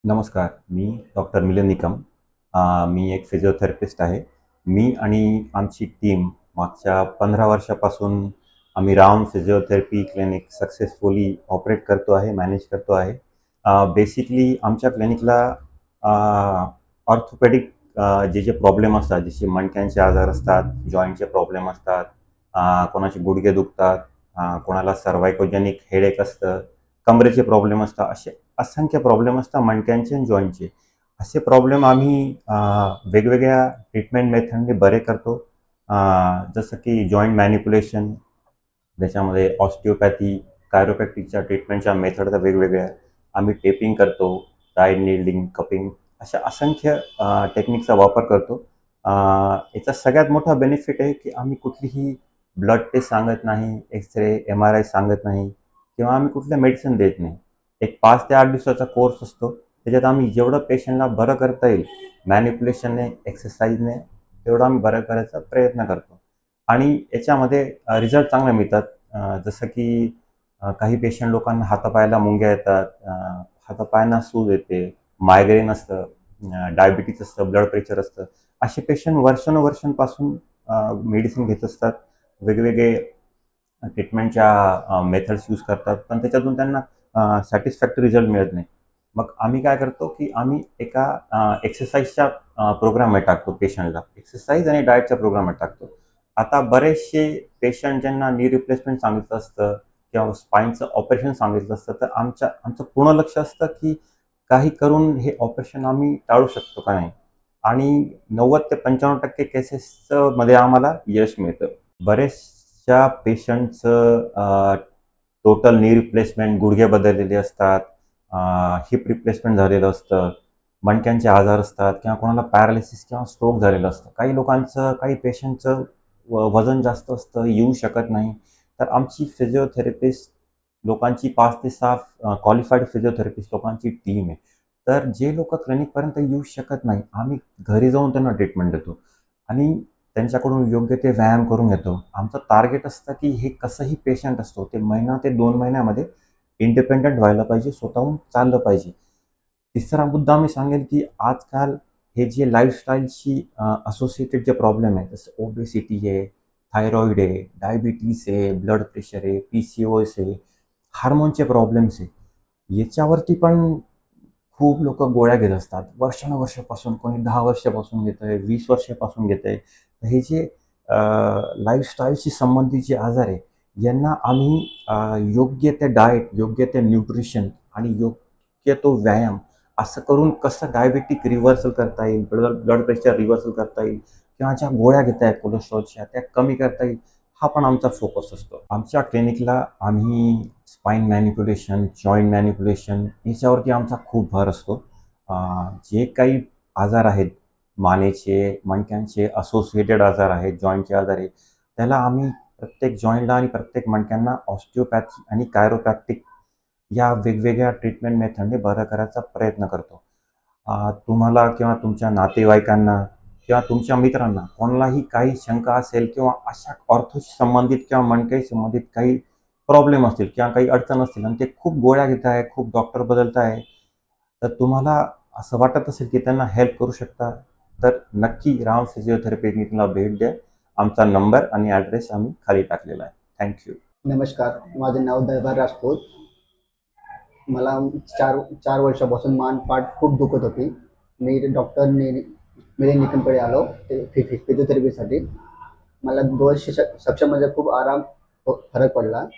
नमस्कार. मी डॉक्टर मिलिंद निकम. मी एक फिजिओथेरपिस्ट आहे. मी आणि आमची टीम मागच्या 15 वर्षापासून आम्ही round physiotherapy clinic successfully operate करतो आहे, मॅनेज करतो आहे. बेसिकली आमच्या क्लिनिकला ऑर्थोपेडिक जे प्रॉब्लेम असतात, जसे मणक्यांचे आजार असतात, जॉइंटचे प्रॉब्लेम असतात, कोणाचे गुडघे दुखतात, कोणाला सर्व्हायकोजेनिक हेडेक असतं, कमरेचे प्रॉब्लेम असतात, असे असंख्य प्रॉब्लेम असतात मणक्यांचे आणि जॉईंटचे. असे प्रॉब्लेम आम्ही वेगवेगळ्या ट्रीटमेंट मेथडने बरे करतो. जसं की जॉइंट मॅनिप्युलेशन, ज्याच्यामध्ये ऑस्टिओपॅथी, कायरोप्रॅक्टिकच्या ट्रीटमेंटच्या मेथड तर वेगवेगळ्या आहेत. आम्ही टेपिंग करतो, टाय नीडलिंग, कपिंग अशा असंख्य टेक्निकचा वापर करतो. याचा सगळ्यात मोठा बेनिफिट आहे की आम्ही कुठलीही ब्लड टेस्ट सांगत नाही, एक्स-रे, एम-आर-आय सांगत नाही किंवा आम्ही कुठल्या मेडिसिन देत नाही. एक 5 ते 8 दिवसाचा कोर्स असतो. त्याच्यात आम्ही जेवढं पेशंटला बरं करता येईल मॅनिप्युलेशनने, एक्सरसाइजने, तेवढं आम्ही बरं करायचा प्रयत्न करतो. आणि याच्यामध्ये रिझल्ट चांगले मिळतात. जसं की काही पेशंट लोकांना हातापायाला मुंग्या येतात, हातापायांना सूज येते, मायग्रेन असतं, डायबिटीज असतं, ब्लड प्रेशर असतं. असे पेशंट वर्षानुवर्षांपासून मेडिसिन घेत असतात. वेगवेगळे ट्रीटमेंटच्या मेथड्स यूज करतात, पण त्याच्यातून त्यांना सॅटिस्फॅक्टरी रिझल्ट मिळत नाही. मग आम्ही काय करतो, की आम्ही एका एक्सरसाइजच्या प्रोग्राममध्ये टाकतो पेशंटला. एक्सरसाइज आणि डाएटच्या प्रोग्राममध्ये टाकतो. आता बरेचसे पेशंट ज्यांना नी रिप्लेसमेंट सांगितलं असतं किंवा स्पाईनचं ऑपरेशन सांगितलं असतं, तर आमचं पूर्ण लक्ष असतं, की काही करून हे ऑपरेशन आम्ही टाळू शकतो का नाही? आणि 90% ते 95% केसेसचं मध्ये आम्हाला यश मिळतं. बरेचशा पेशंटचं टोटल नी रिप्लेसमेंट, गुडघे बदललेले असतात, हिप रिप्लेसमेंट झालेलं असतं, मणक्यांचे आजार असतात किंवा कोणाला पॅरालिसिस किंवा स्ट्रोक झालेलं असतं. काही लोकांचं, काही पेशंटचं वजन जास्त असतं, येऊ शकत नाही. तर आमची फिजिओथेरपिस्ट लोकांची 5 ते 6 क्वालिफाईड फिजिओथेरपिस्ट लोकांची टीम आहे. तर जे लोकं क्लिनिकपर्यंत येऊ शकत नाही, आम्ही घरी जाऊन त्यांना ट्रीटमेंट देतो आणि त्यांच्याकडून योग्य ते व्यायाम करून घेतो. आमचं टार्गेट असतं, की हे कसंही पेशंट असतो, ते महिना ते 2 महिन्यामध्ये इंडिपेंडंट व्हायला पाहिजे, स्वतःहून चाललं पाहिजे. तिसरा मुद्दा मी सांगेल, की आजकाल हे जे लाईफस्टाईलशी असोसिएटेड जे प्रॉब्लेम आहे, जसं ओबेसिटी आहे, थायरॉईड आहे, डायबिटीज आहे, ब्लड प्रेशर आहे, PCOS आहे, हार्मोनचे प्रॉब्लेम्स आहे. याच्यावरती पण खूप लोकं गोळ्या घेत असतात. वर्षानुवर्षापासून कोणी 10 वर्षापासून घेतंय, 20 वर्षापासून घेतंय. हे जे लाईफस्टाईलशी संबंधित जे आजार आहे, यांना आम्ही योग्य ते डाएट, योग्य ते न्यूट्रिशन आणि योग्य तो व्यायाम असं करून कसं डायबेटिक रिव्हर्सल करता येईल, ब्लड प्रेशर रिव्हर्सल करता येईल किंवा ज्या गोळ्या घेत आहेत कोलेस्ट्रॉलच्या त्या कमी करता येईल, हा पण आमचा फोकस असतो. आमच्या क्लिनिकला आम्ही स्पाइन मॅनिप्युलेशन, जॉइंट मॅनिप्युलेशन याच्यावरती आमचा खूप भर असतो. अ, जे काही आजार आहेत, मानेचे, मणक्यांचे असोसिएटेड आजार आहेत, जॉइंटचे आजार आहेत, त्याला आम्ही प्रत्येक जॉइंटला आणि प्रत्येक मणक्यांना ऑस्टिओपॅथी आणि कायरोप्रॅक्टिक या वेगवेगळ्या ट्रीटमेंट मेथडने बरं करायचा प्रयत्न करतो. तुम्हाला किंवा तुमच्या नातेवाईकांना किंवा तुमच्या मित्रांना कोणालाही काही शंका असेल किंवा अशा ऑर्थोशी संबंधित किंवा मणक्याशी संबंधित काही प्रॉब्लेम असतील किंवा काही अडचण असतील आणि ते खूप गोळ्या घेत आहे, खूप डॉक्टर बदलत आहे, तर तुम्हाला असं वाटत असेल की त्यांना हेल्प करू शकता, तर नक्की राम फिजिओथेरपी क्लिनिकला भेट द्या. आमचा नंबर आणि ॲड्रेस आम्ही खाली टाकलेला आहे. Thank you. नमस्कार, माझे नाव दैभर राजपूत. मला 4 वर्षापासून मान-पाठ खूप दुखत होती. मी डॉक्टर मिलिंद निकमकडे आलो ते फिजिओथेरपीसाठी. मला 2 सेशनमध्ये खूप फरक पडला.